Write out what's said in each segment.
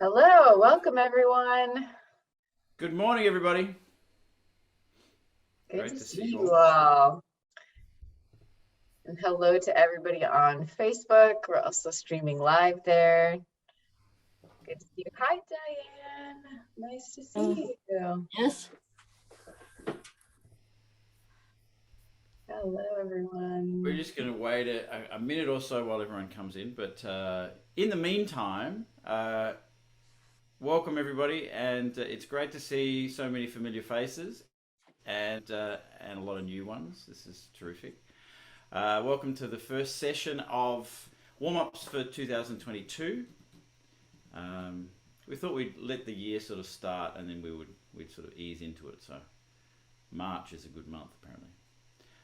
Hello, welcome everyone. Good morning, everybody. Good Great to to see see you you all. all. And hello to everybody on Facebook. We're also streaming live there. Good to see you. Hi, Diane. Nice to see you. Yes. Hello, We're everyone. just going to wait a minute or so while everyone comes in. But in the meantime, welcome everybody, and it's great to see so many familiar faces and a lot of new ones. This is terrific. Welcome to the first session of warm-ups for 2022. We thought we'd let the year sort of start, and then we'd sort of ease into it. So March is a good month, apparently.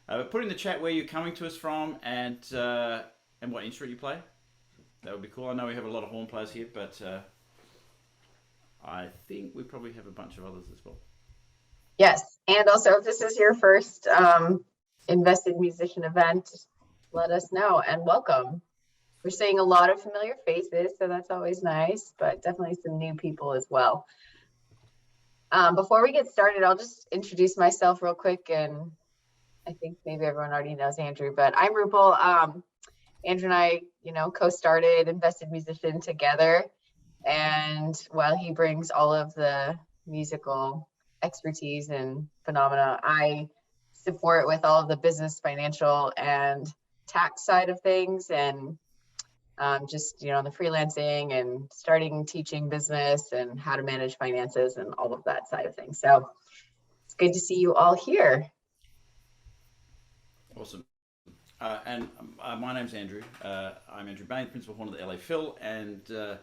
But put in the chat where you're coming to us from and what instrument you play. That would be cool. I know we have a lot of horn players here, but I think we probably have a bunch of others as well. Yes, and also if this is your first Invested Musician event, let us know and welcome. We're seeing a lot of familiar faces, so that's always nice, but definitely some new people as well. Before we get started, I'll just introduce myself real quick, and I think maybe everyone already knows Andrew, but I'm Rupal. Andrew and I, co-started Invested Musician together, and while he brings all of the musical expertise and phenomena, I support with all of the business, financial, and tax side of things, and just the freelancing and starting teaching business and how to manage finances and all of that side of things. So it's good to see you all here. Awesome. And my name's Andrew. I'm Andrew Bain, Principal Horn of the LA Phil, and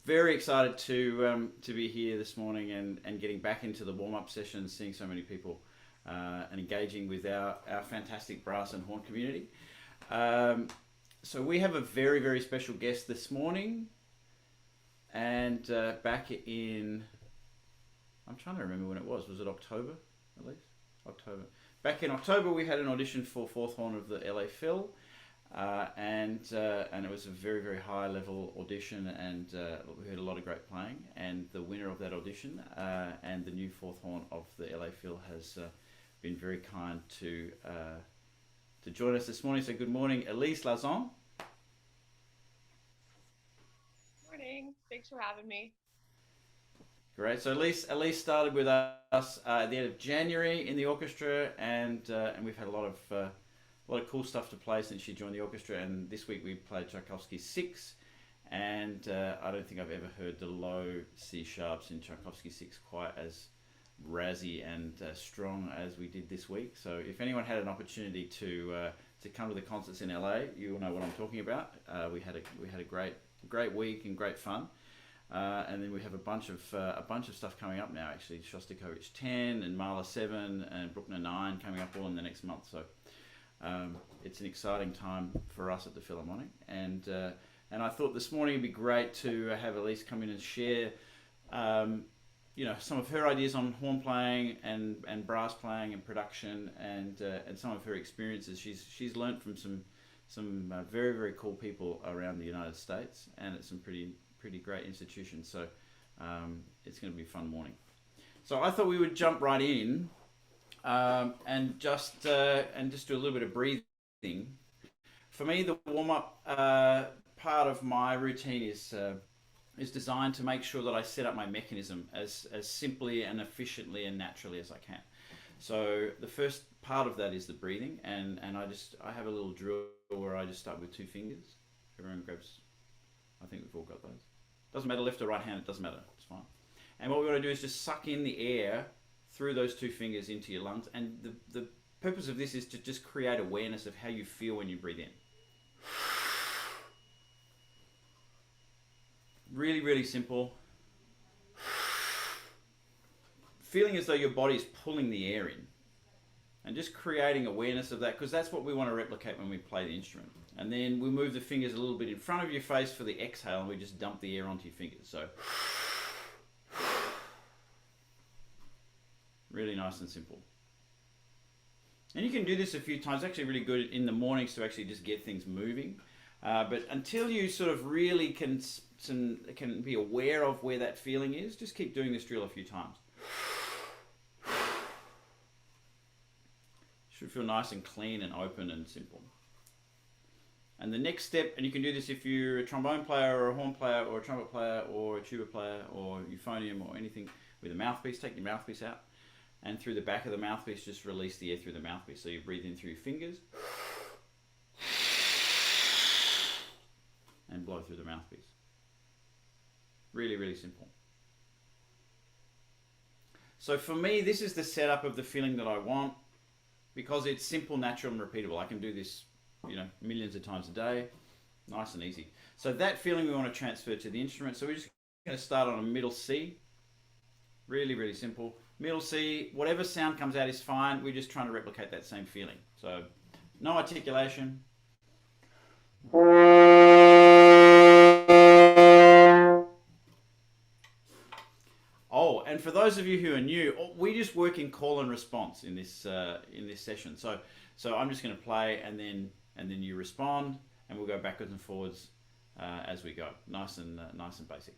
very excited to be here this morning and getting back into the warm-up session, seeing so many people and engaging with our fantastic brass and horn community. So we have a very, very special guest this morning, and back in, I'm trying to remember when it was it at least? October. Back in October, we had an audition for fourth horn of the LA Phil, and it was a very, very high level audition, and we heard a lot of great playing. And the winner of that audition and the new fourth horn of the LA Phil has been very kind to join us this morning. So good morning, Elyse Lauzon. Morning. Thanks for having me. Great. So Elise started with us at the end of January in the orchestra, and we've had a lot of cool stuff to play since she joined the orchestra. And this week we played Tchaikovsky's Six, and I don't think I've ever heard the low C sharps in Tchaikovsky's Six quite as razzy and strong as we did this week. So if anyone had an opportunity to come to the concerts in LA, you will know what I'm talking about. We had a great week and great fun. And then we have a bunch of stuff coming up now. Actually, Shostakovich 10 and Mahler 7 and Bruckner 9 coming up all in the next month. So it's an exciting time for us at the Philharmonic. And I thought this morning it'd be great to have Elise come in and share, some of her ideas on horn playing and brass playing and production and some of her experiences. She's learned from some very, very cool people around the United States and at some pretty great institutions. So it's going to be a fun morning. So I thought we would jump right in and just do a little bit of breathing. For me, the warm up part of my routine is designed to make sure that I set up my mechanism as simply and efficiently and naturally as I can. So the first part of that is the breathing, and I have a little drill where I just start with two fingers. Everyone grabs. I think we've all got those. Doesn't matter left or right hand, it doesn't matter, it's fine. And what we want to do is just suck in the air through those two fingers into your lungs. And the purpose of this is to just create awareness of how you feel when you breathe in. Really, really simple. Feeling as though your body's pulling the air in. And just creating awareness of that, because that's what we want to replicate when we play the instrument. And then we move the fingers a little bit in front of your face for the exhale, and we just dump the air onto your fingers. So really nice and simple. And you can do this a few times. It's actually really good in the mornings to actually just get things moving. But until you sort of really can be aware of where that feeling is, just keep doing this drill a few times. Should feel nice and clean and open and simple. And the next step, and you can do this if you're a trombone player or a horn player or a trumpet player or a tuba player or euphonium or anything with a mouthpiece, take your mouthpiece out, and through the back of the mouthpiece just release the air through the mouthpiece. So you breathe in through your fingers and blow through the mouthpiece. Really, really simple. So for me, this is the setup of the feeling that I want, because it's simple, natural, and repeatable. I can do this, millions of times a day, nice and easy. So that feeling we want to transfer to the instrument. So we're just going to start on a middle C. Really, really simple. Middle C, whatever sound comes out is fine. We're just trying to replicate that same feeling. So no articulation. Oh, and for those of you who are new, we just work in call and response in this session. So I'm just going to play, and then you respond, and we'll go backwards and forwards as we go. Nice and basic.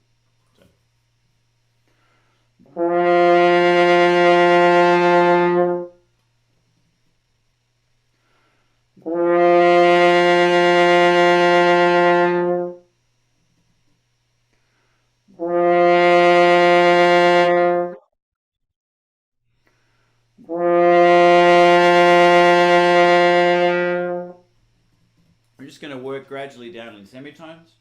So. We're just going to work gradually down in semitones.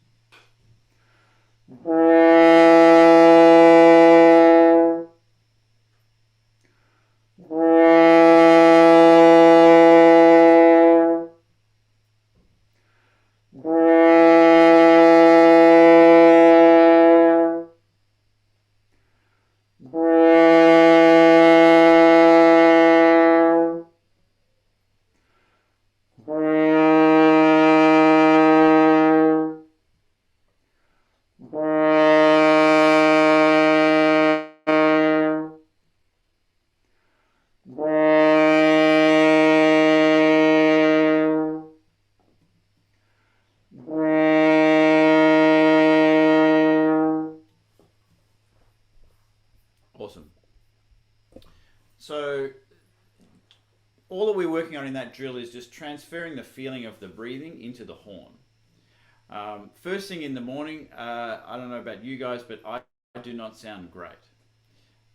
Awesome. So all that we're working on in that drill is just transferring the feeling of the breathing into the horn. First thing in the morning, I don't know about you guys, but I do not sound great.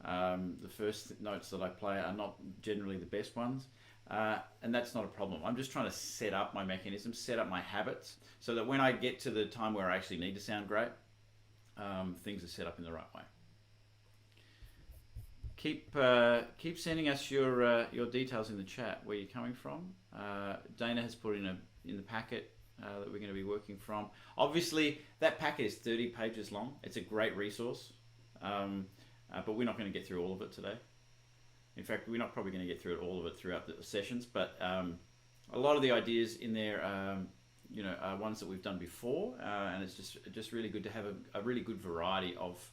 The first notes that I play are not generally the best ones, and that's not a problem. I'm just trying to set up my mechanism, set up my habits, so that when I get to the time where I actually need to sound great, things are set up in the right way. Keep sending us your details in the chat where you're coming from. Dana has put in the packet that we're going to be working from. Obviously, that packet is 30 pages long. It's a great resource, but we're not going to get through all of it today. In fact, we're not probably going to get through all of it throughout the sessions, but a lot of the ideas in there, are ones that we've done before, and it's just really good to have a really good variety of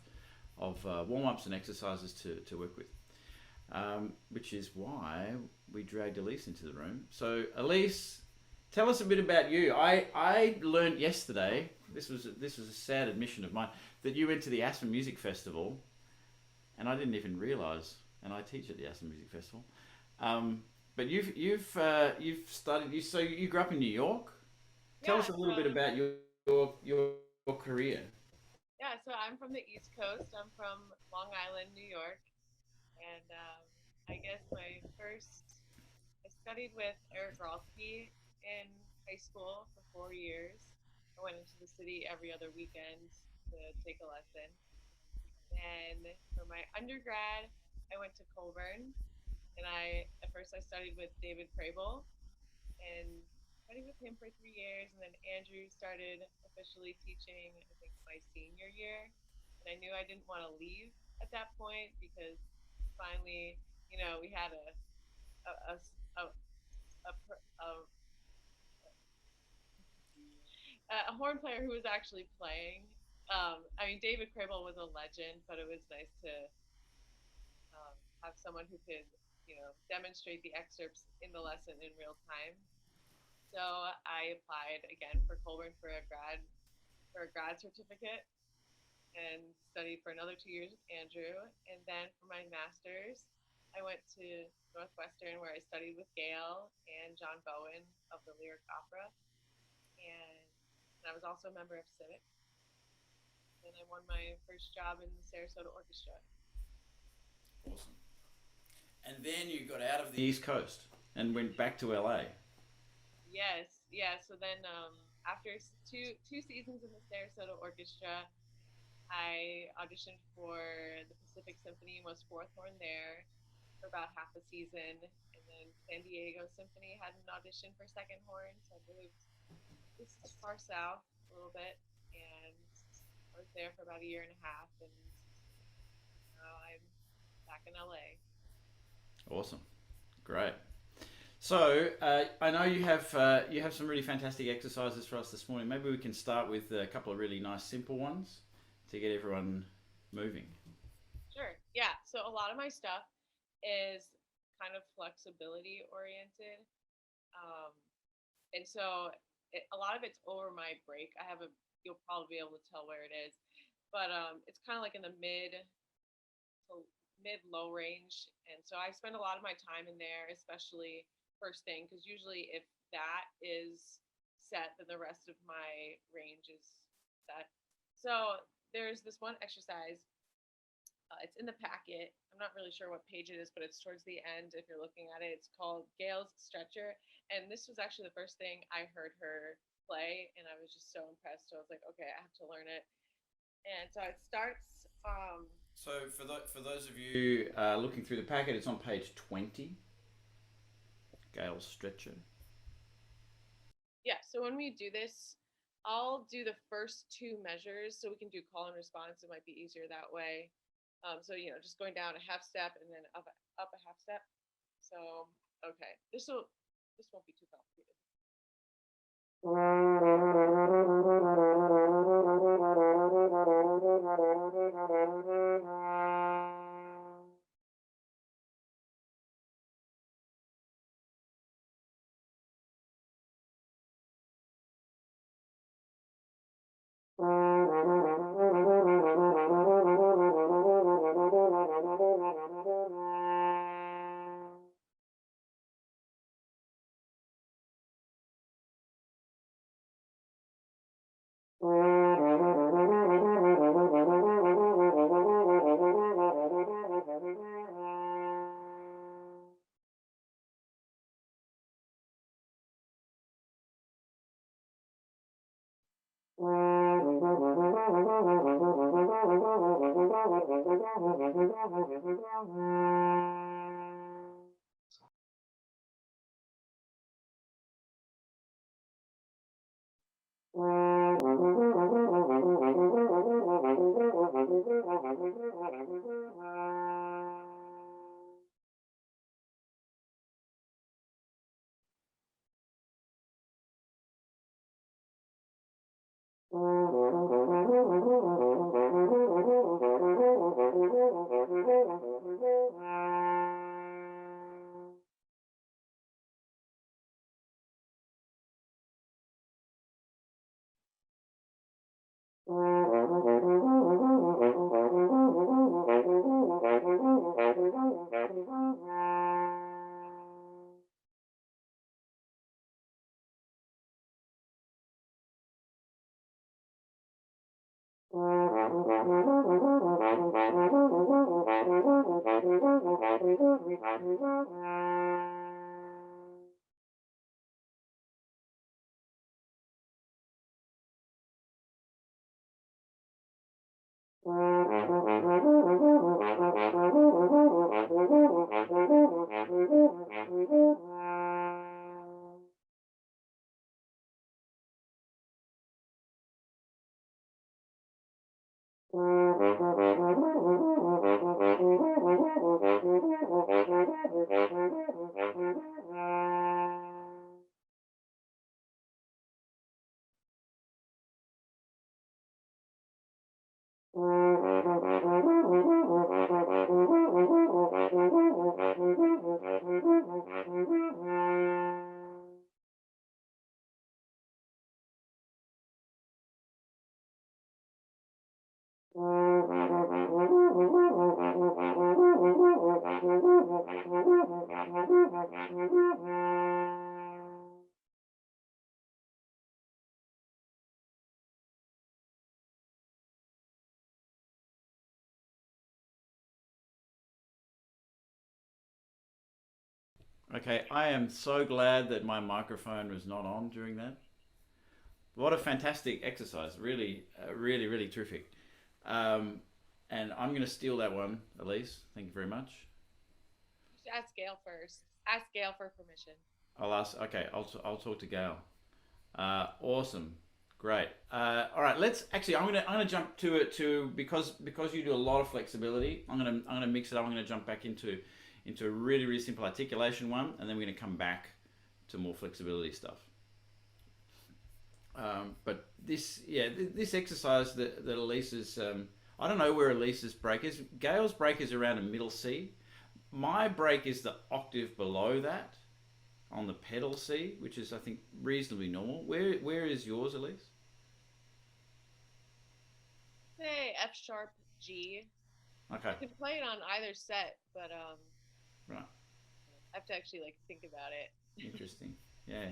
warm-ups and exercises to work with, which is why we dragged Elyse into the room. So Elyse, tell us a bit about you. I learned yesterday, this was a sad admission of mine, that you went to the Aspen Music Festival, and I didn't even realise, and I teach at the Aspen Music Festival, but you've studied, so you grew up in New York. Tell us a little bit about your career. Yeah, so I'm from the East Coast. I'm from Long Island, New York. And I guess I studied with Eric Rolski in high school for 4 years. I went into the city every other weekend to take a lesson. And for my undergrad, I went to Colburn. And at first I studied with David Crable and studied with him for 3 years. And then Andrew started officially teaching, I think, my senior year. And I knew I didn't want to leave at that point because finally, we had a horn player who was actually playing. David Crable was a legend, but it was nice to have someone who could, demonstrate the excerpts in the lesson in real time. So I applied again for Colburn for a grad certificate and studied for another 2 years with Andrew. And then for my master's, I went to Northwestern where I studied with Gail and John Bowen of the Lyric Opera. And I was also a member of Civic. And I won my first job in the Sarasota Orchestra. Awesome. And then you got out of the East Coast and went back to LA. Yes, yeah. So then after two seasons in the Sarasota Orchestra, I auditioned for the Pacific Symphony, was fourth horn there for about half a season. And then San Diego Symphony had an audition for second horn. So I moved just far south a little bit. And I was there for about a year and a half. And now I'm back in LA. Awesome. Great. So I know you have some really fantastic exercises for us this morning. Maybe we can start with a couple of really nice simple ones to get everyone moving. Sure. Yeah. So a lot of my stuff is kind of flexibility oriented. Um, and so a lot of it's over my break. You'll probably be able to tell where it is, but it's kind of like in the mid low range. And so I spend a lot of my time in there, especially first thing, because usually if that is set, then the rest of my range is set. So there's this one exercise. It's in the packet. I'm not really sure what page it is, but it's towards the end if you're looking at it. It's called Gail's Stretcher. And this was actually the first thing I heard her play, and I was just so impressed. So I was like, okay, I have to learn it. And so it starts. So for those of you looking through the packet, it's on page 20. Gail's Stretcher. Yeah, so when we do this, I'll do the first two measures so we can do call and response. It might be easier that way. So just going down a half step and then up a half step. So okay, this won't be too complicated. Okay, I am so glad that my microphone was not on during that. What a fantastic exercise! Really, really, really terrific. Um, and I'm going to steal that one, Elise. Thank you very much. You should ask Gail first. Ask Gail for permission. I'll ask. Okay, I'll talk to Gail. Awesome, great. All right, let's actually. I'm gonna jump to it too because you do a lot of flexibility. I'm gonna mix it up. I'm gonna jump back into a really really simple articulation one, and then we're gonna come back to more flexibility stuff. But this exercise that Elise's, I don't know where Elise's break is. Gail's break is around a middle C. My break is the octave below that on the pedal C, which is I think reasonably normal. Where is yours, Elise? Say F sharp G. Okay, You can play it on either set, but right, I have to actually like think about it. interesting. Yeah.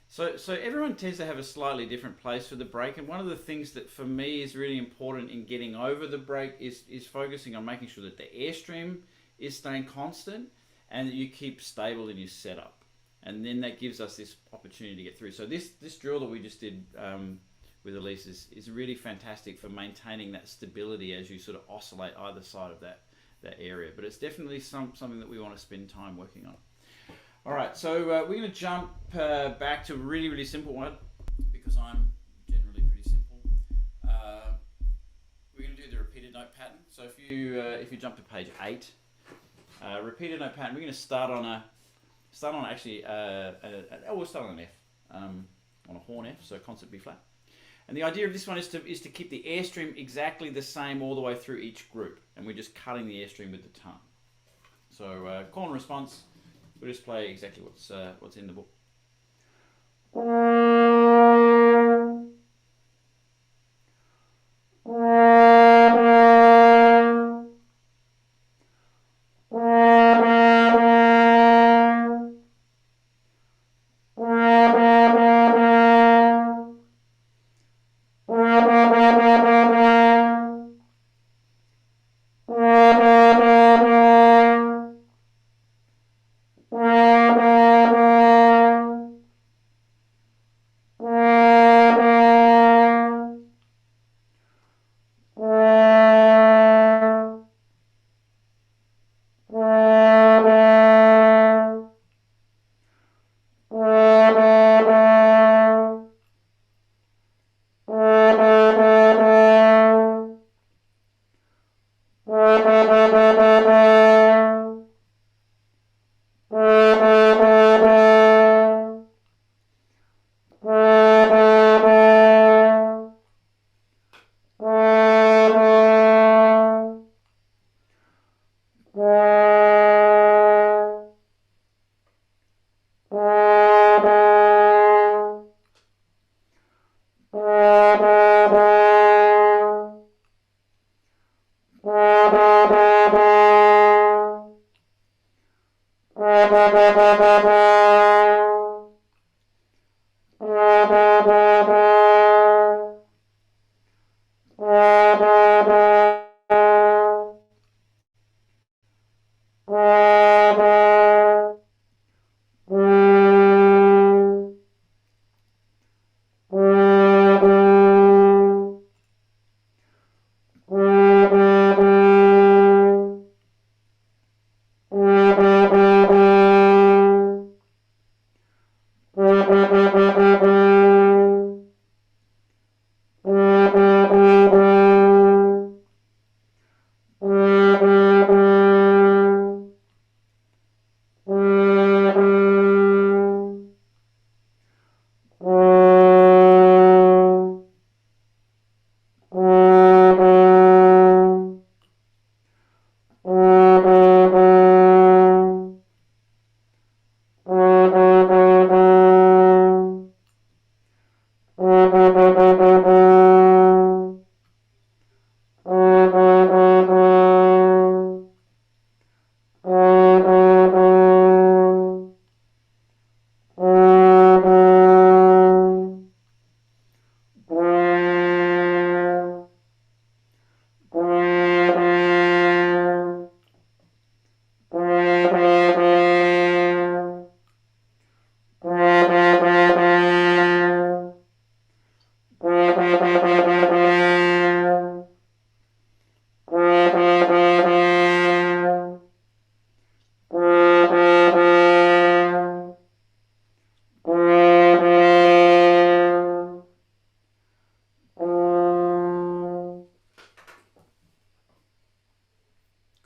So everyone tends to have a slightly different place for the break, and one of the things that for me is really important in getting over the break is focusing on making sure that the airstream is staying constant and that you keep stable in your setup, and then that gives us this opportunity to get through. So this drill that we just did with Elise is really fantastic for maintaining that stability as you sort of oscillate either side of that area. But it's definitely something that we want to spend time working on. All right, so we're going to jump back to a really, really simple one because I'm generally pretty simple. We're going to do the repeated note pattern. So if you jump to page 8, repeated note pattern, we're going to start on actually we'll start on an F, on a horn F, so concert B flat. And the idea of this one is to keep the airstream exactly the same all the way through each group, and we're just cutting the airstream with the tongue. So call and response. We'll just play exactly what's in the book.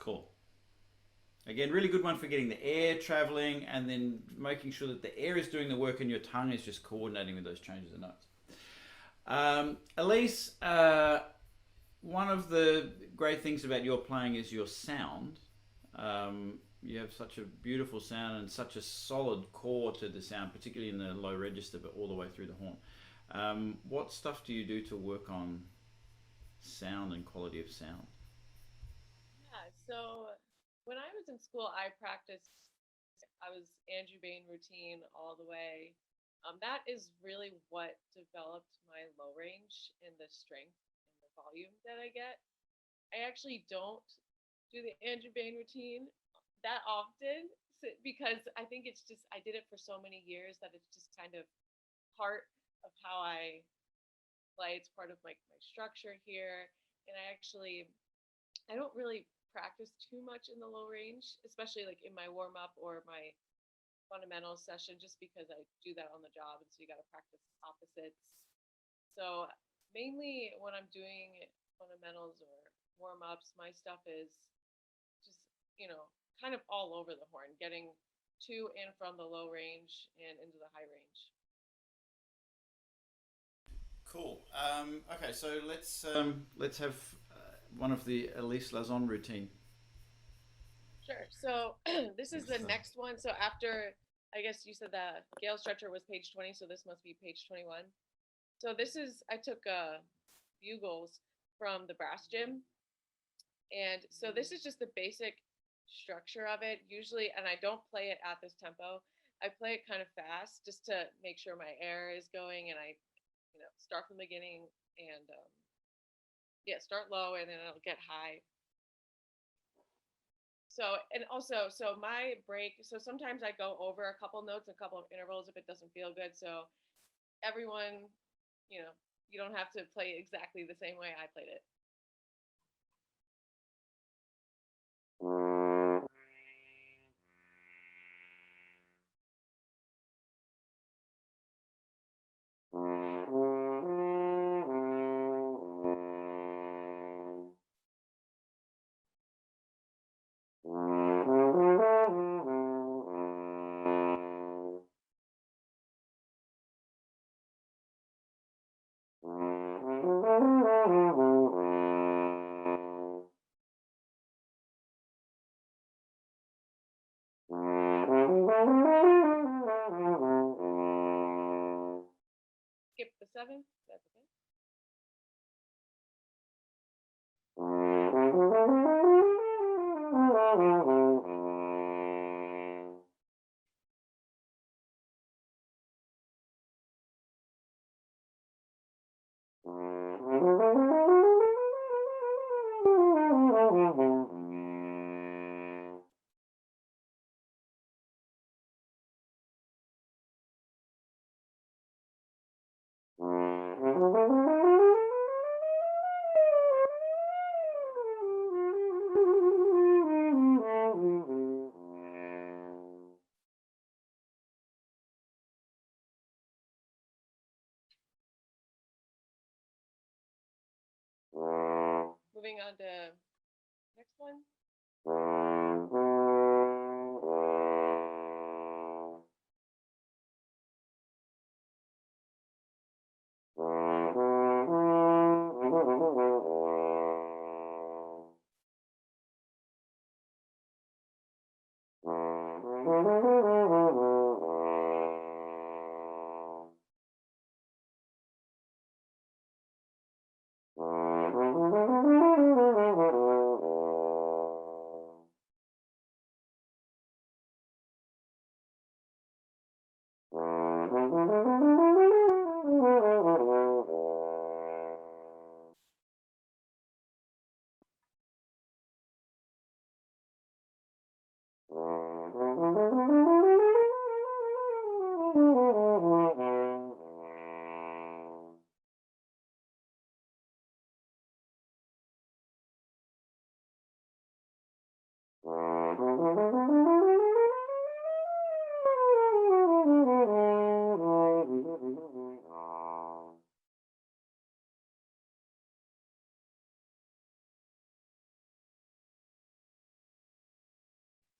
Cool. Again, really good one for getting the air traveling and then making sure that the air is doing the work and your tongue is just coordinating with those changes of notes. Elyse, one of the great things about your playing is your sound. You have such a beautiful sound and such a solid core to the sound, particularly in the low register, but all the way through the horn. What stuff do you do to work on sound and quality of sound? Yeah, so when I was in school, I was Andrew Bain routine all the way. That is really what developed my low range and the strength and the volume that I get. I actually don't do the Andrew Bain routine that often because I think it's just, I did it for so many years that it's just kind of part of how I play. It's part of my structure here. And I don't really practice too much in the low range, especially like in my warm up or my fundamentals session, just because I do that on the job. And so you got to practice opposites. So mainly when I'm doing fundamentals or warm ups, my stuff is just, kind of all over the horn, getting to and from the low range and into the high range. Cool. Okay, so let's have one of the Elyse Lauzon routine. Sure. So this is the next one. So after, I guess you said the Gale stretcher was page 20, so this must be page 21. So I took bugles from the brass gym. And so this is just the basic structure of it usually, and I don't play it at this tempo. I play it kind of fast just to make sure my air is going, and I, start from the beginning and start low and then it'll get high. So, and also, so my break, so sometimes I go over a couple notes, a couple of intervals if it doesn't feel good. So everyone, you don't have to play exactly the same way I played it. Skip the seventh. That's okay. Moving on to next one.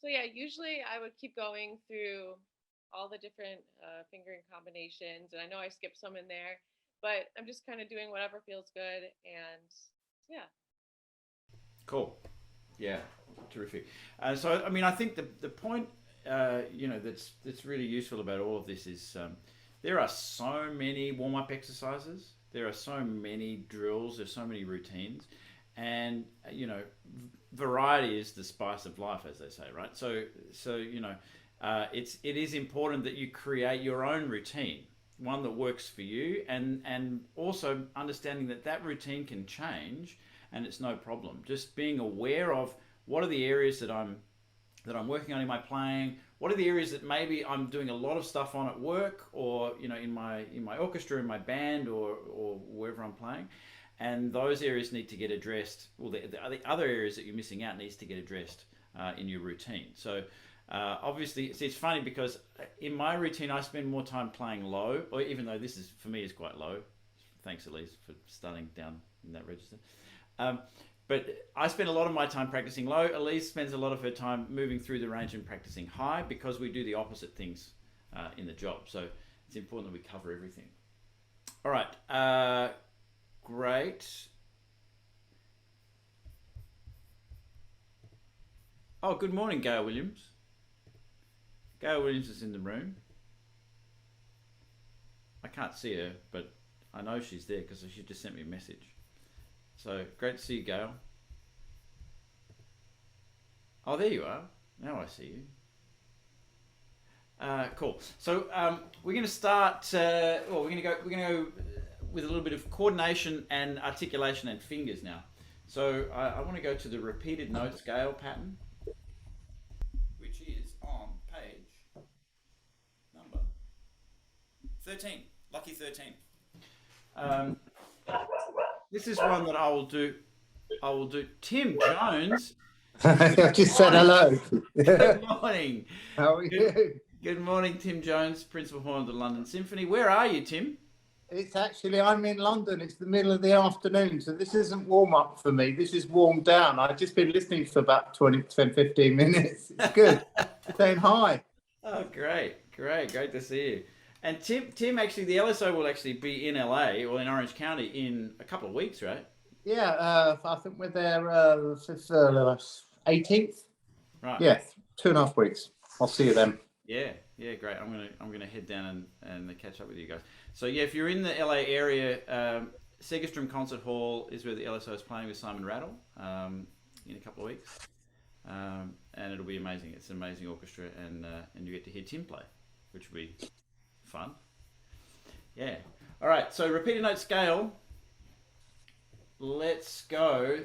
So yeah, usually I would keep going through all the different fingering combinations, and I know I skipped some in there, but I'm just kind of doing whatever feels good, and yeah. Cool. Yeah, terrific. So, I mean, I think the point, that's really useful about all of this is there are so many warm up exercises. There are so many drills. There's so many routines, and variety is the spice of life, as they say, right? So it is important that you create your own routine, one that works for you, and also understanding that routine can change and it's no problem. Just being aware of what are the areas that I'm working on in my playing. What are the areas that maybe I'm doing a lot of stuff on at work, or in my orchestra, in my band, or wherever I'm playing, and those areas need to get addressed. Well, the other areas that you're missing out needs to get addressed in your routine. So obviously, it's funny because in my routine I spend more time playing low, or even though this is for me is quite low. Thanks, Elyse, for starting down in that register. But I spend a lot of my time practicing low. Elyse spends a lot of her time moving through the range and practicing high, because we do the opposite things in the job. So it's important that we cover everything. All right, great. Oh, good morning, Gail Williams. Gail Williams is in the room. I can't see her, but I know she's there because she just sent me a message. So great to see you, Gail. Oh, there you are. Now I see you. Cool. So we're going to start. We're going to go with a little bit of coordination and articulation and fingers now. So I want to go to the repeated note scale pattern, which is on page number 13. Lucky 13. This is one that I will do. Tim Jones. I just said hello. Good morning. How are you? Good morning, Tim Jones, Principal Horn of the London Symphony. Where are you, Tim? It's actually, I'm in London. It's the middle of the afternoon, so this isn't warm up for me. This is warm down. I've just been listening for about 15 minutes. It's good. Saying hi. Oh, great to see you. And Tim, actually, the LSO will actually be in LA or in Orange County in a couple of weeks, right? Yeah, I think we're there 18th. Right. Yeah, 2.5 weeks. I'll see you then. Yeah, great. I'm gonna head down and catch up with you guys. So yeah, if you're in the LA area, Segerstrom Concert Hall is where the LSO is playing with Simon Rattle in a couple of weeks, and it'll be amazing. It's an amazing orchestra, and you get to hear Tim play, which will be fun. Yeah. All right. So repeated note scale. Let's go.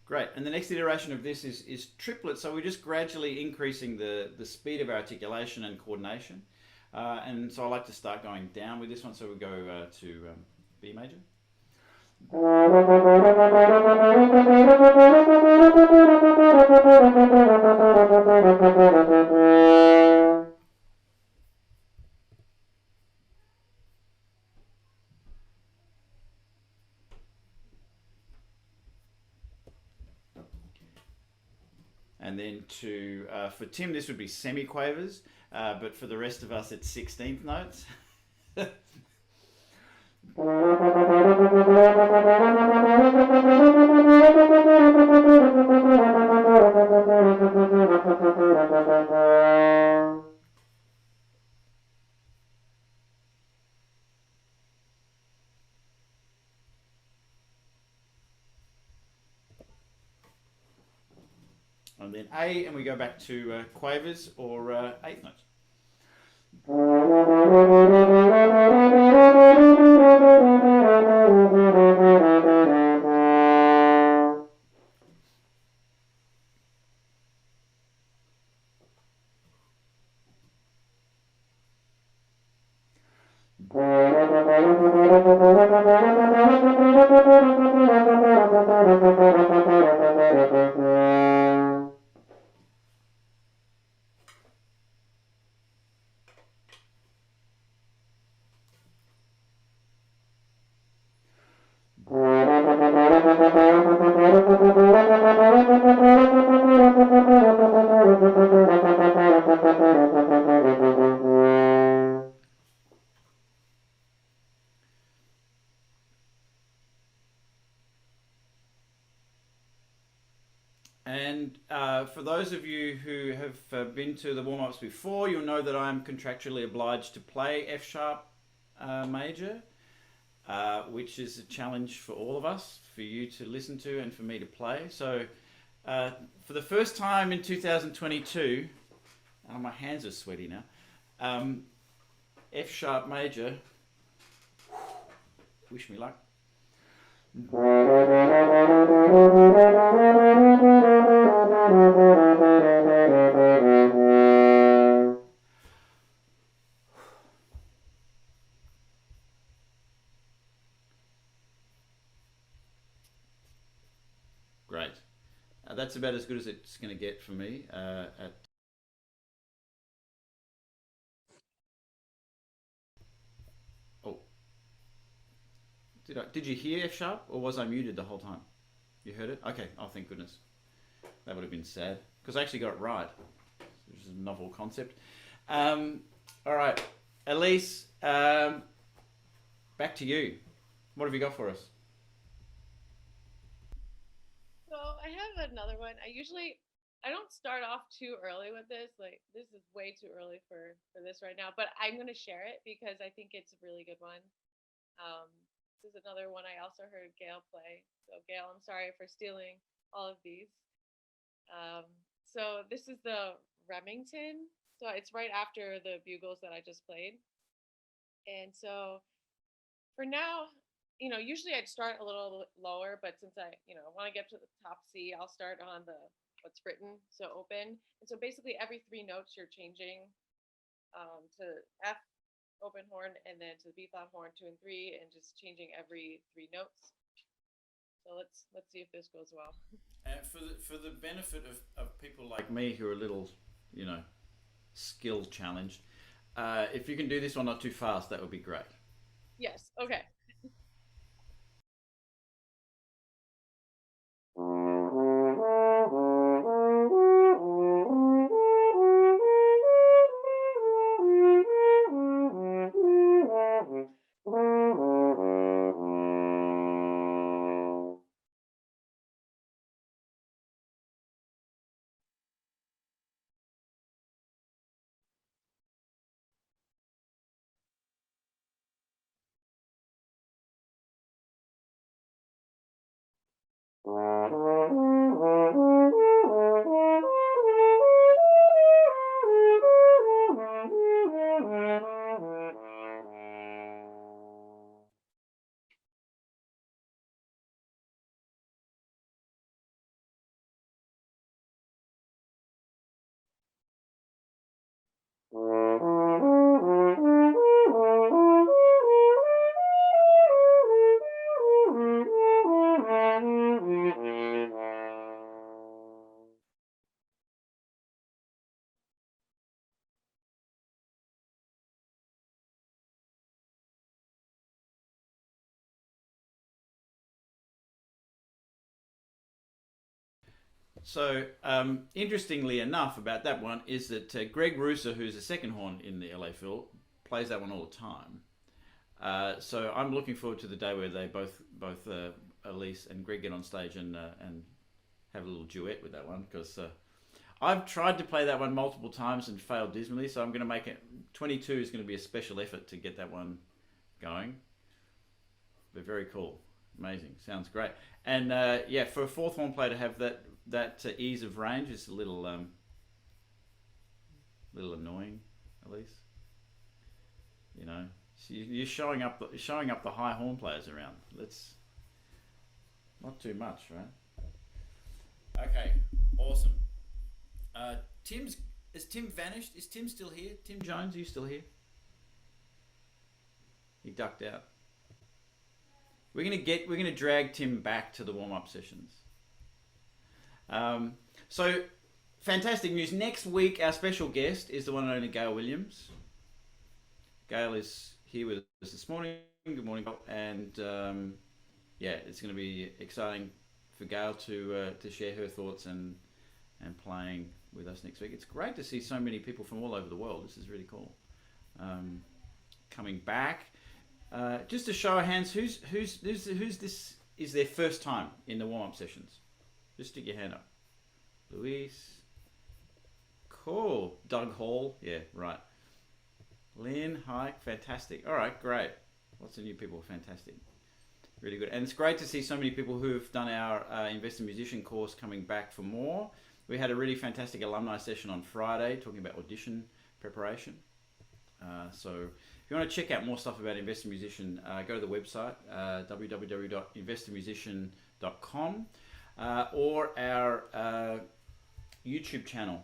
Great, and the next iteration of this is triplet, so we're just gradually increasing the speed of our articulation and coordination. And so I like to start going down with this one, so we go to B major. And then for Tim, this would be semiquavers, but for the rest of us, it's 16th notes. And then A, and we go back to quavers or eighth notes. And for those of you who have been to the warm-ups before, you'll know that I'm contractually obliged to play F sharp major, which is a challenge for all of us, for you to listen to and for me to play. So for the first time in 2022, oh, my hands are sweaty now, F sharp major, wish me luck. Great. That's about as good as it's going to get for me. Oh, did you hear F sharp, or was I muted the whole time? You heard it? Okay. Oh, thank goodness. That would have been sad because I actually got it right, which is a novel concept. All right, Elyse, back to you. What have you got for us? So I have another one. I don't start off too early with this. Like this is way too early for this right now, but I'm gonna share it because I think it's a really good one. This is another one I also heard Gail play. So Gail, I'm sorry for stealing all of these. So this is the Remington. So it's right after the bugles that I just played. And so for now, usually I'd start a little lower, but since I want to get to the top C, I'll start on the what's written, so open. And so basically every 3 notes you're changing to F open horn and then to B flat horn 2 and 3, and just changing every 3 notes. So let's see if this goes well. And for the benefit of people like me who are a little, skill challenged, if you can do this one not too fast, that would be great. Yes. Okay. So, interestingly enough about that one is that Greg Rooser, who's a second horn in the LA Phil, plays that one all the time. So I'm looking forward to the day where they both Elyse and Greg get on stage and have a little duet with that one, because I've tried to play that one multiple times and failed dismally. So I'm going to make it 22 is going to be a special effort to get that one going. But very cool, amazing, sounds great. And yeah, for a fourth horn player to have that ease of range is a little annoying, at least. So you're showing up the high horn players around. Let's not too much, right? Okay, awesome. Has Tim vanished? Is Tim still here? Tim Jones, are you still here? He ducked out. we're gonna drag Tim back to the warm-up sessions. So fantastic news. Next week, our special guest is the one and only Gail Williams. Gail is here with us this morning. Good morning, Gail. And yeah, it's going to be exciting for Gail to share her thoughts and playing with us next week. It's great to see so many people from all over the world. This is really cool. Coming back. Just a show of hands, who's this is their first time in the warm-up sessions? Just stick your hand up. Luis. Cool. Doug Hall. Yeah, right. Lynn, hi. Fantastic. All right, great. Lots of new people. Fantastic. Really good. And it's great to see so many people who have done our Invested Musician course coming back for more. We had a really fantastic alumni session on Friday talking about audition preparation. So if you want to check out more stuff about Invested Musician, go to the website, www.investedmusician.com, or our YouTube channel,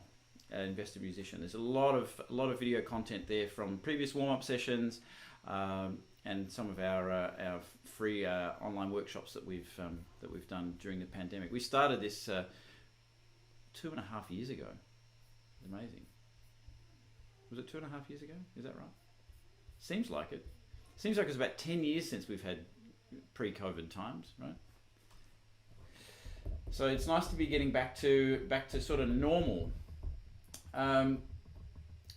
Invested Musician. There's a lot of video content there from previous warm-up sessions, and some of our free online workshops that we've done during the pandemic. We started this 2.5 years ago. It's amazing. Was it 2.5 years ago? Is that right? Seems like it. Seems like it's about 10 years since we've had pre-COVID times, right? So it's nice to be getting back to sort of normal. All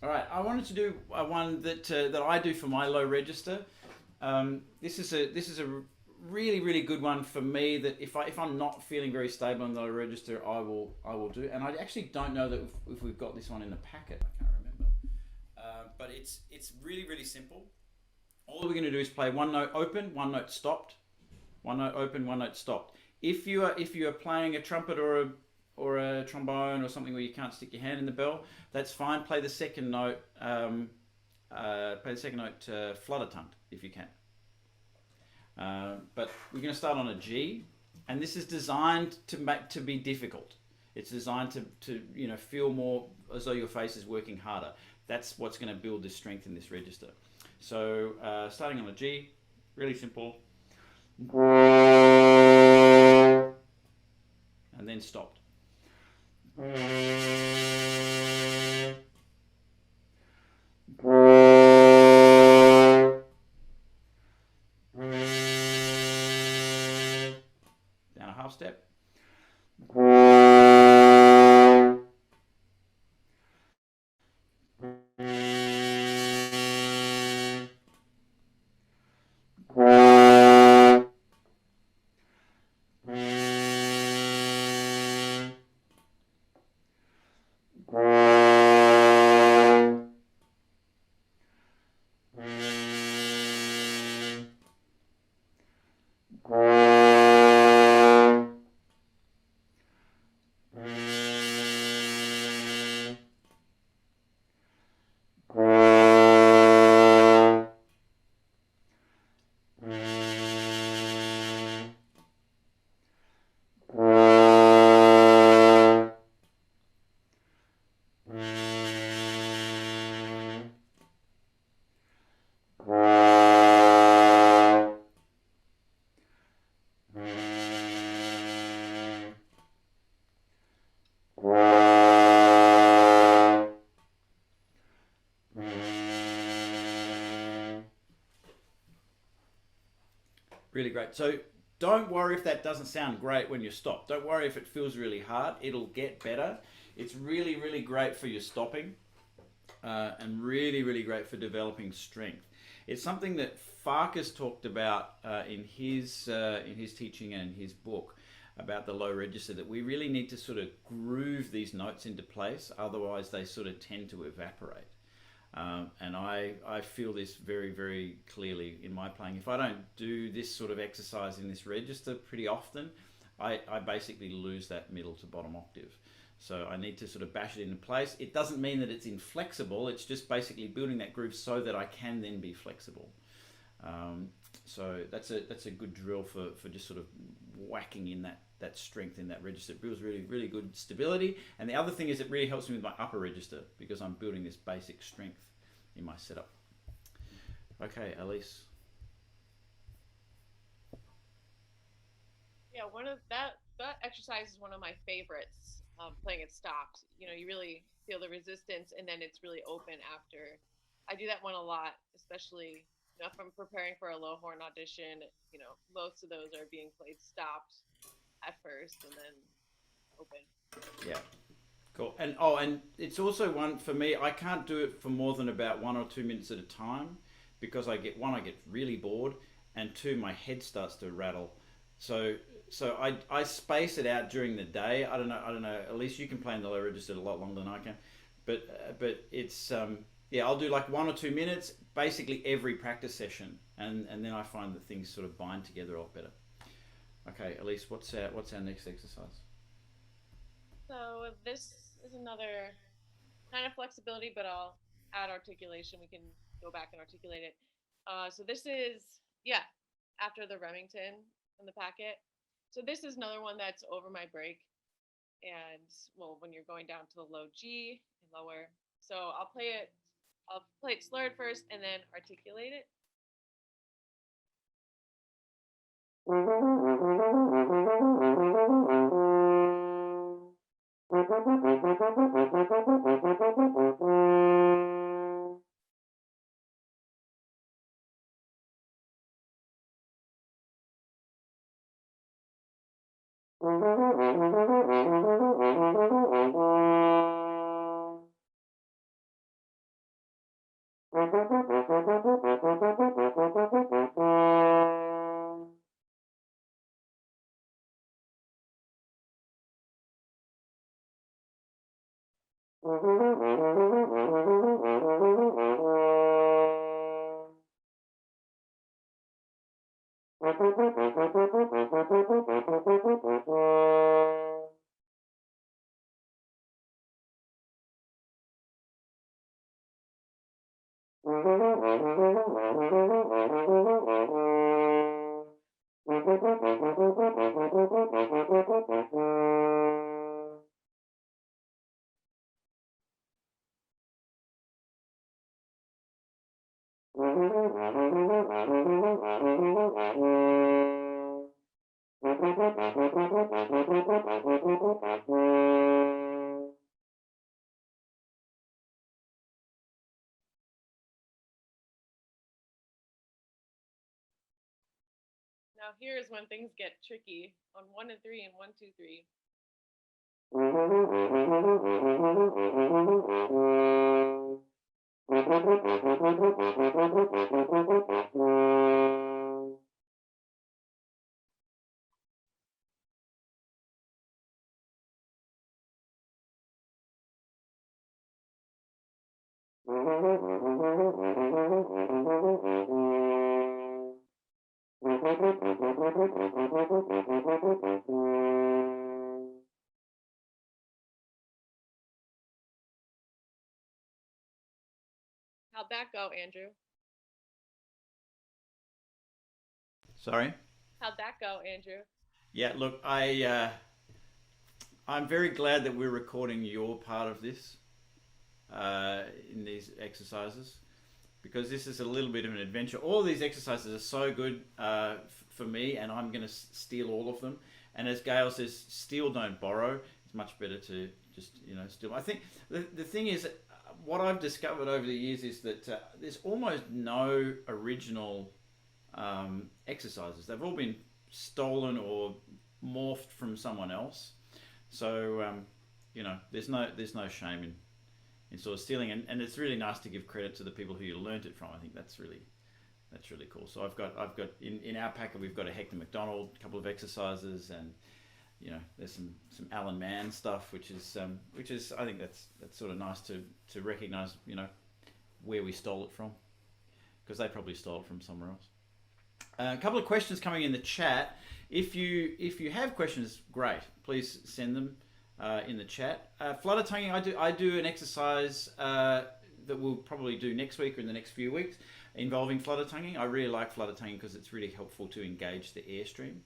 right, I wanted to do one that I do for my low register. This is a really good one for me. That if I'm not feeling very stable in the low register, I will do. And I actually don't know that if we've got this one in the packet. I can't remember. But it's really simple. All we're going to do is play one note open, one note stopped, one note open, one note stopped. If you are playing a trumpet or a trombone or something where you can't stick your hand in the bell, that's fine. Play the second note. Flutter-tongued if you can. But we're going to start on a G, and this is designed to be difficult. It's designed to feel more as though your face is working harder. That's what's going to build this strength in this register. So starting on a G, really simple, and then stopped. Down a half step. Really great. So don't worry if that doesn't sound great when you stop. Don't worry if it feels really hard. It'll get better. It's really great for your stopping, and really great for developing strength. It's something that Farkas talked about in his teaching and his book about the low register, that we really need to sort of groove these notes into place, otherwise they sort of tend to evaporate. And I feel this very clearly in my playing. If I don't do this sort of exercise in this register pretty often, I basically lose that middle to bottom octave. So I need to sort of bash it into place. It doesn't mean that it's inflexible. It's just basically building that groove so that I can then be flexible. So that's a good drill for just sort of whacking in that strength in that register. It builds really good stability. And the other thing is it really helps me with my upper register because I'm building this basic strength in my setup. Okay, Elyse. one of that exercise is one of my favorites. Playing it stopped. You really feel the resistance, and then it's really open after. I do that one a lot, especially if I'm preparing for a low horn audition. Most of those are being played stopped at first, and then open. Yeah. Cool. And it's also one for me. I can't do it for more than about 1 or 2 minutes at a time because I get really bored, and two, my head starts to rattle. So I space it out during the day. I don't know. At least you can play in the low register a lot longer than I can, but it's yeah. I'll do like 1 or 2 minutes basically every practice session, and then I find that things sort of bind together a lot better. Okay, Elyse, what's our next exercise? So this is another kind of flexibility, but I'll add articulation. We can go back and articulate it. So this is, yeah, after the Remington in the packet. So this is another one that's over my break. And well, when you're going down to the low G and lower. So I'll play it slurred first and then articulate it. Now here's when things get tricky on 1 and 3 and 1, 2, 3. How'd that go, Andrew? Sorry? How'd that go, Andrew? Yeah, look, I'm very glad that we're recording your part of this in these exercises because this is a little bit of an adventure. All these exercises are so good for me, and I'm going to steal all of them. And as Gail says, steal, don't borrow. It's much better to just steal. I think the thing is, what I've discovered over the years is that there's almost no original exercises. They've all been stolen or morphed from someone else. So there's no shame in sort of stealing, and it's really nice to give credit to the people who you learnt it from. I think that's really cool. So I've got in our packet we've got a Hector McDonald, a couple of exercises, and there's some Alan Mann stuff, which is I think that's sort of nice to recognise where we stole it from, because they probably stole it from somewhere else. A couple of questions coming in the chat. If you have questions, great. Please send them in the chat. Flutter tonguing, I do an exercise that we'll probably do next week or in the next few weeks involving flutter tonguing. I really like flutter tonguing because it's really helpful to engage the airstream.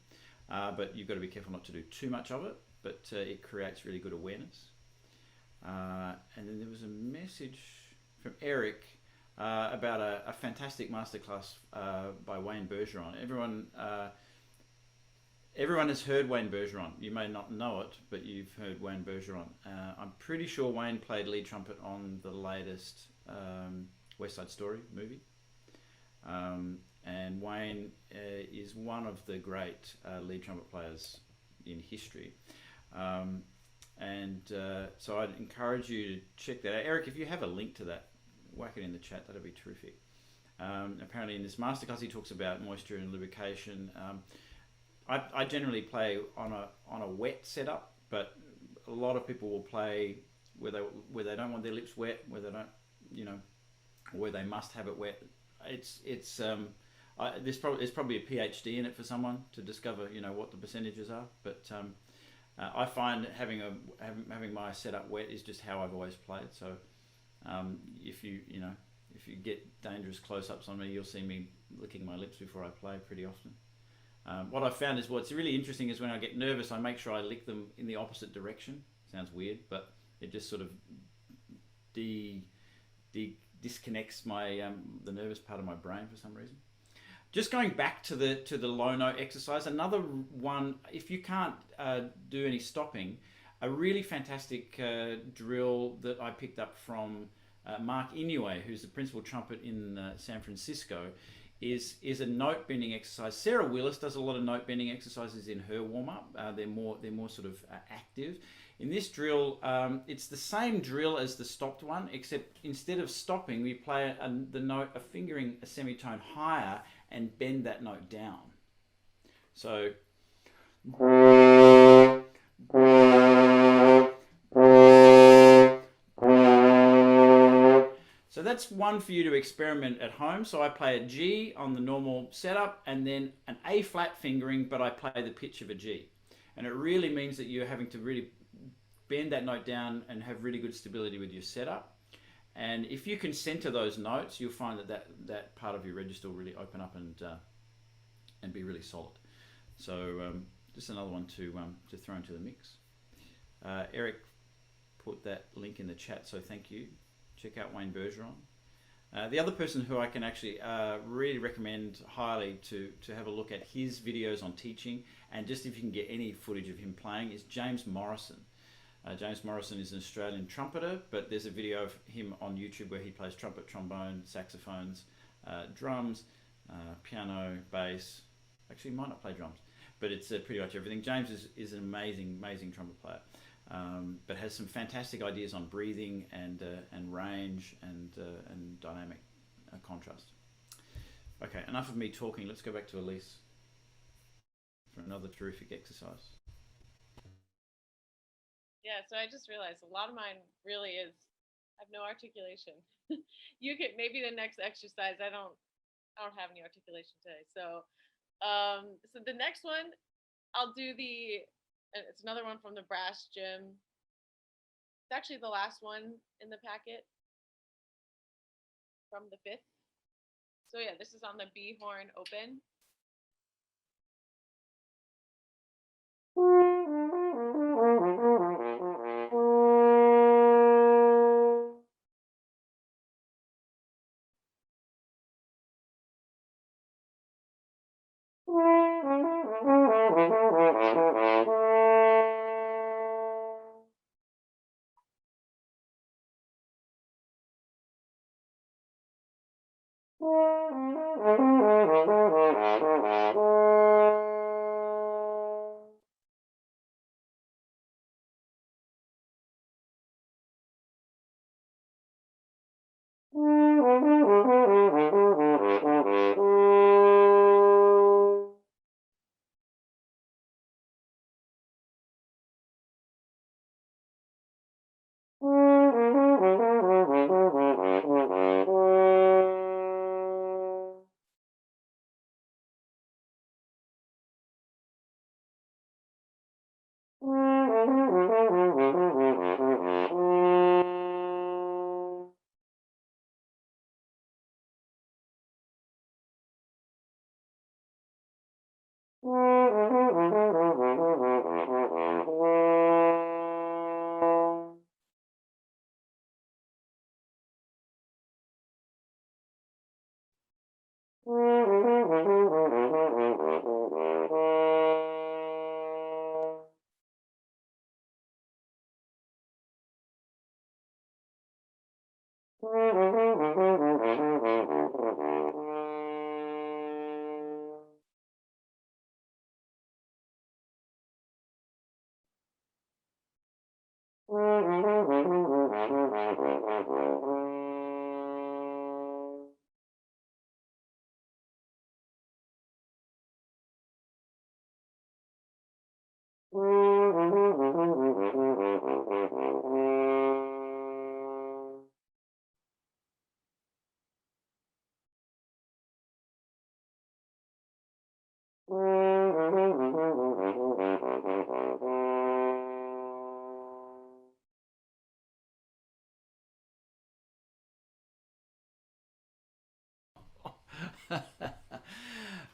But you've got to be careful not to do too much of it, but it creates really good awareness. And then there was a message from Eric about a fantastic masterclass by Wayne Bergeron. Everyone, everyone has heard Wayne Bergeron. You may not know it, but you've heard Wayne Bergeron. I'm pretty sure Wayne played lead trumpet on the latest West Side Story movie. And Wayne is one of the great lead trumpet players in history. So I'd encourage you to check that out. Eric, if you have a link to that, whack it in the chat. That'd be terrific. Apparently in this masterclass he talks about moisture and lubrication. I generally play on a wet setup, but a lot of people will play where they don't want their lips wet, where they don't, where they must have it wet. There's probably a PhD in it for someone to discover what the percentages are, but I find having my setup wet is just how I've always played. So if you get dangerous close-ups on me, you'll see me licking my lips before I play pretty often. What I've found is what's really interesting is when I get nervous, I make sure I lick them in the opposite direction. Sounds weird, but it just sort of disconnects my the nervous part of my brain for some reason. Just going back to the low note exercise, another one, if you can't do any stopping, a really fantastic drill that I picked up from Mark Inoue, who's the principal trumpet in San Francisco, is a note bending exercise. Sarah Willis does a lot of note bending exercises in her warm up. They're more sort of active. In this drill, it's the same drill as the stopped one, except instead of stopping, we play the note a fingering a semitone higher and bend that note down. So that's one for you to experiment at home. So I play a G on the normal setup and then an A flat fingering, but I play the pitch of a G. And it really means that you're having to really bend that note down and have really good stability with your setup. And if you can center those notes, you'll find that part of your register will really open up and be really solid. So just another one to throw into the mix. Eric put that link in the chat, so thank you. Check out Wayne Bergeron. The other person who I can actually really recommend highly to have a look at his videos on teaching, and just if you can get any footage of him playing, is James Morrison. James Morrison is an Australian trumpeter, but there's a video of him on YouTube where he plays trumpet, trombone, saxophones, drums, piano, bass. Actually, he might not play drums, but it's pretty much everything. James is an amazing trumpet player, but has some fantastic ideas on breathing and range and dynamic contrast. Okay, enough of me talking. Let's go back to Elyse for another terrific exercise. Yeah, so I just realized a lot of mine really is, I have no articulation. You could, maybe the next exercise, I don't have any articulation today. So so the next one, I'll do it's another one from the brass gym. It's actually the last one in the packet from the 5th. So yeah, this is on the B horn open.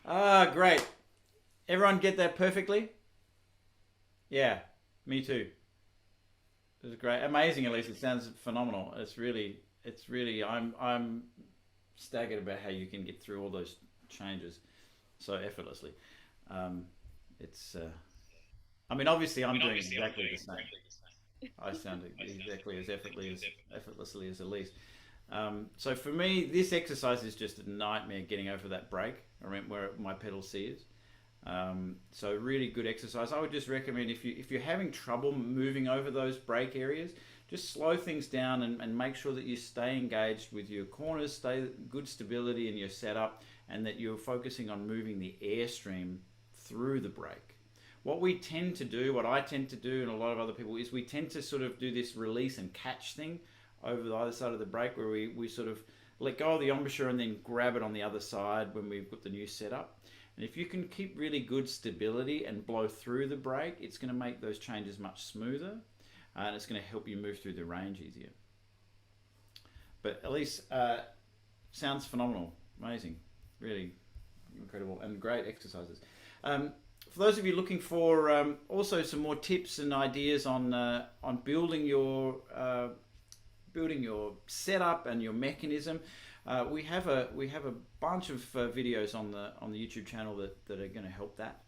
Great. Everyone get that perfectly? Yeah, me too. It was great. Amazing, Elise. It sounds phenomenal. I'm staggered about how you can get through all those changes so effortlessly. Um, it's, I mean, obviously, I'm doing exactly the same. I sound exactly as effortlessly as Elise. So for me, this exercise is just a nightmare getting over that break around where my pedal C is. So really good exercise. I would just recommend if you're having trouble moving over those break areas, just slow things down and make sure that you stay engaged with your corners, stay good stability in your setup, and that you're focusing on moving the airstream through the break. What I tend to do, and a lot of other people, is we tend to sort of do this release and catch thing over the other side of the break, where we sort of let go of the embouchure and then grab it on the other side when we've got the new setup. And if you can keep really good stability and blow through the break, it's going to make those changes much smoother, and it's going to help you move through the range easier. But Elise, sounds phenomenal, amazing, really incredible, and great exercises. For those of you looking for also some more tips and ideas on building your setup and your mechanism, we have a bunch of videos on the YouTube channel that are going to help that.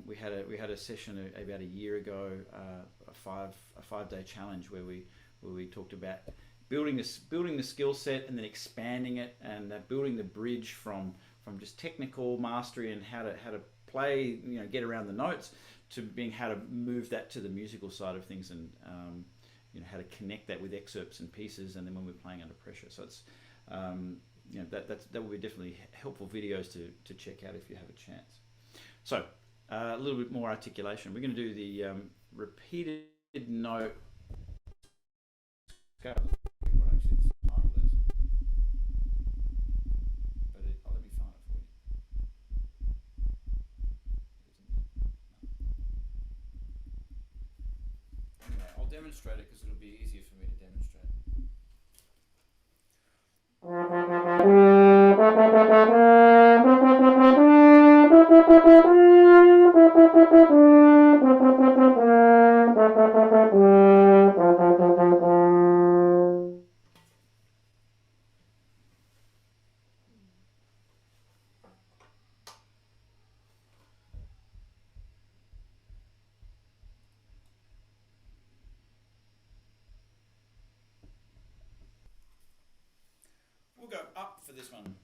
We had a session about a year ago, a 5-day challenge where we talked about building the skill set and then expanding it, and building the bridge from just technical mastery and how to play, get around the notes, to being how to move that to the musical side of things, and how to connect that with excerpts and pieces, and then when we're playing under pressure. So it's that will be definitely helpful videos to check out if you have a chance. So a little bit more articulation. We're going to do the repeated note. I'll demonstrate it because it'll be easier for me to demonstrate. We'll go up for this one.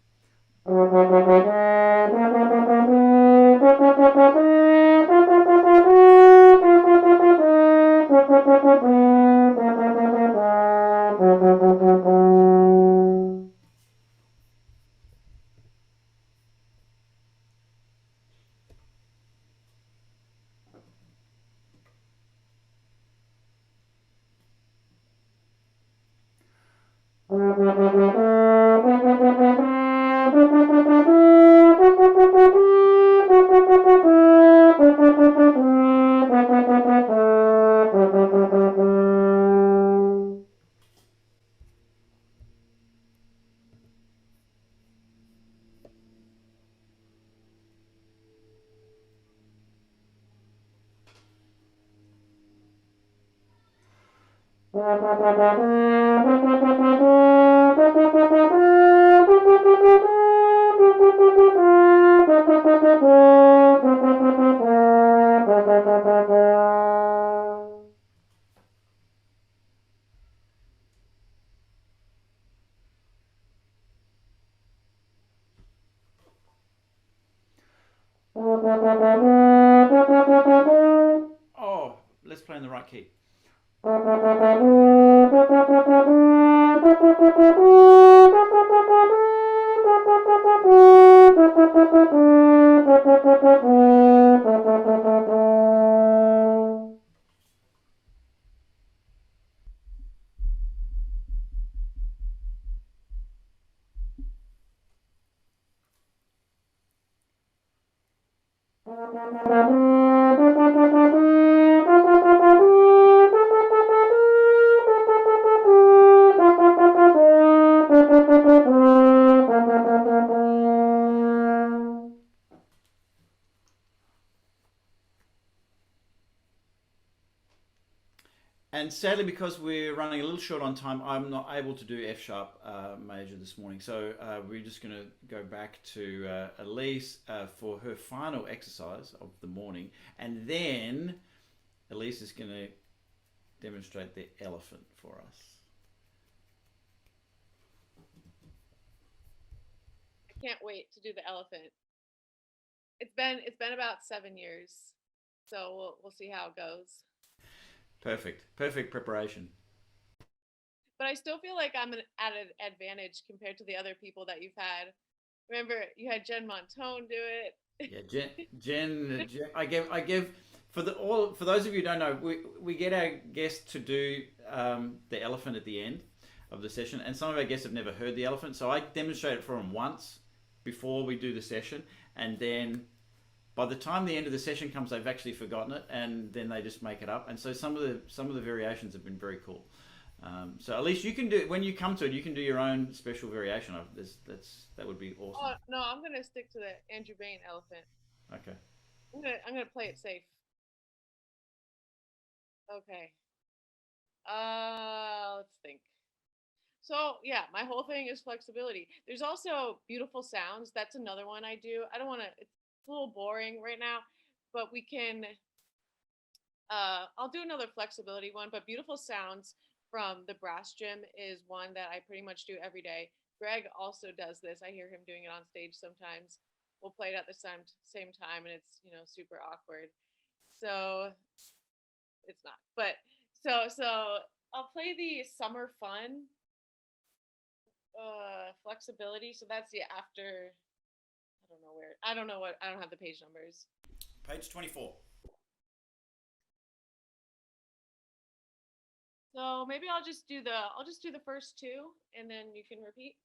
Oh, let's play in the right key. And sadly, because we're running a little short on time, I'm not able to do F sharp major this morning. So we're just going to go back to Elyse for her final exercise of the morning. And then Elyse is going to demonstrate the elephant for us. I can't wait to do the elephant. It's been about 7 years, so we'll see how it goes. Perfect preparation. But I still feel like I'm at an advantage compared to the other people that you've had. Remember, you had Jen Montone do it. Yeah, Jen, I give for those of you who don't know, we get our guests to do the elephant at the end of the session, and some of our guests have never heard the elephant, so I demonstrate it for them once before we do the session, and then by the time the end of the session comes, they've actually forgotten it, and then they just make it up. And so some of the variations have been very cool. So at least you can do, when you come to it, you can do your own special variation of this. That would be awesome. Oh no, I'm gonna stick to the Andrew Bain elephant. Okay. I'm gonna play it safe. Okay. Let's think. So yeah, my whole thing is flexibility. There's also beautiful sounds. That's another one I do. I don't want to. It's a little boring right now, but we can. I'll do another flexibility one, but beautiful sounds from the brass gym is one that I pretty much do every day. Greg also does this. I hear him doing it on stage sometimes. We'll play it at the same time, and it's super awkward. So it's not, but so I'll play the summer fun flexibility. So that's the after. I don't have the page numbers. Page 24. So maybe I'll just do the first two, and then you can repeat.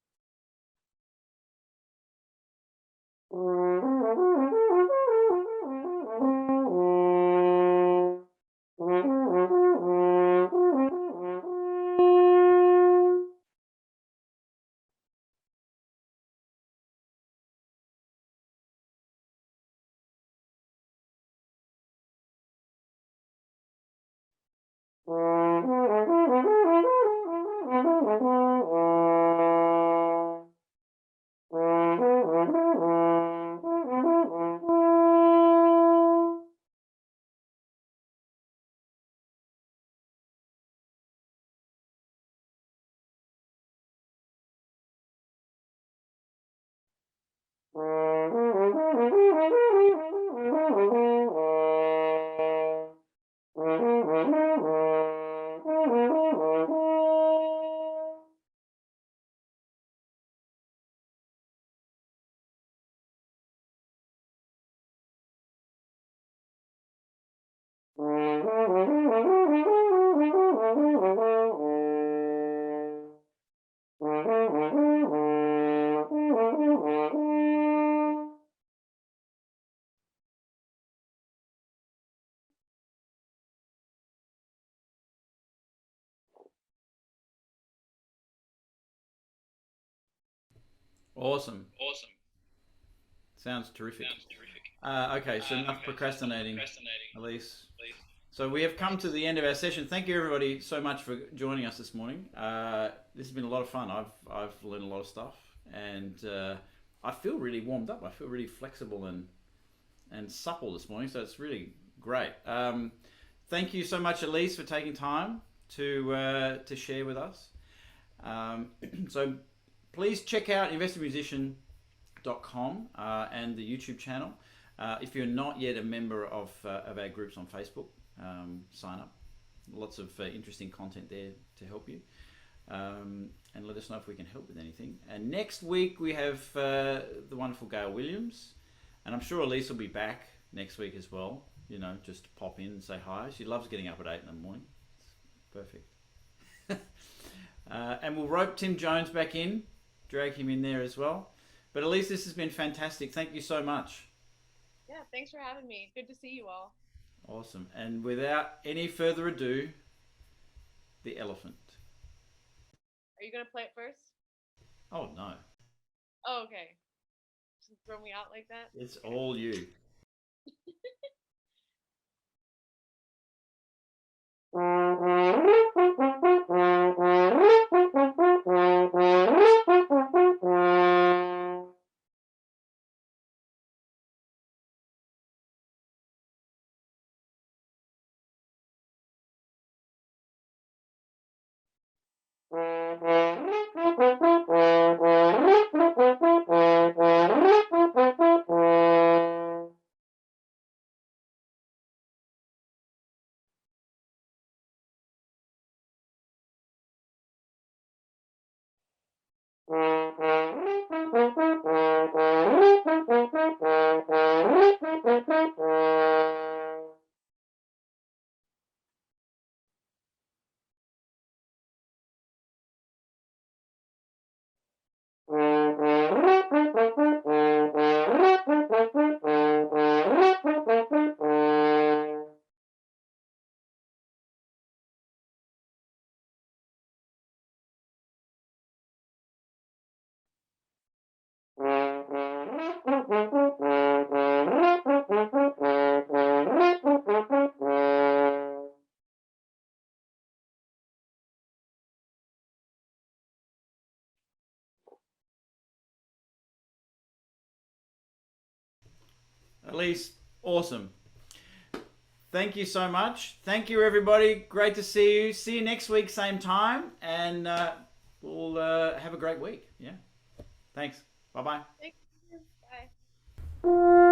Awesome. Sounds terrific. Okay, so enough procrastinating, Elyse. So we have come to the end of our session. Thank you everybody so much for joining us this morning. This has been a lot of fun. I've learned a lot of stuff, and I feel really warmed up. I feel really flexible and supple this morning. So it's really great. Thank you so much, Elyse, for taking time to share with us. So please check out investedmusician.com and the YouTube channel. If you're not yet a member of our groups on Facebook, sign up. Lots of interesting content there to help you. And let us know if we can help with anything. And next week we have the wonderful Gail Williams. And I'm sure Elyse will be back next week as well. Just to pop in and say hi. She loves getting up at 8 in the morning. It's perfect. And we'll rope Tim Jones back in. Drag him in there as well. But Elyse, this has been fantastic. Thank you so much. Yeah, thanks for having me. Good to see you all. Awesome. And without any further ado, the elephant. Are you going to play it first? Oh, no. Oh, okay. Just throw me out like that? It's all you. Elyse, awesome. Thank you so much. Thank you, everybody. Great to see you. See you next week, same time, and we'll have a great week. Yeah. Thanks. Bye-bye. Thank you. Bye.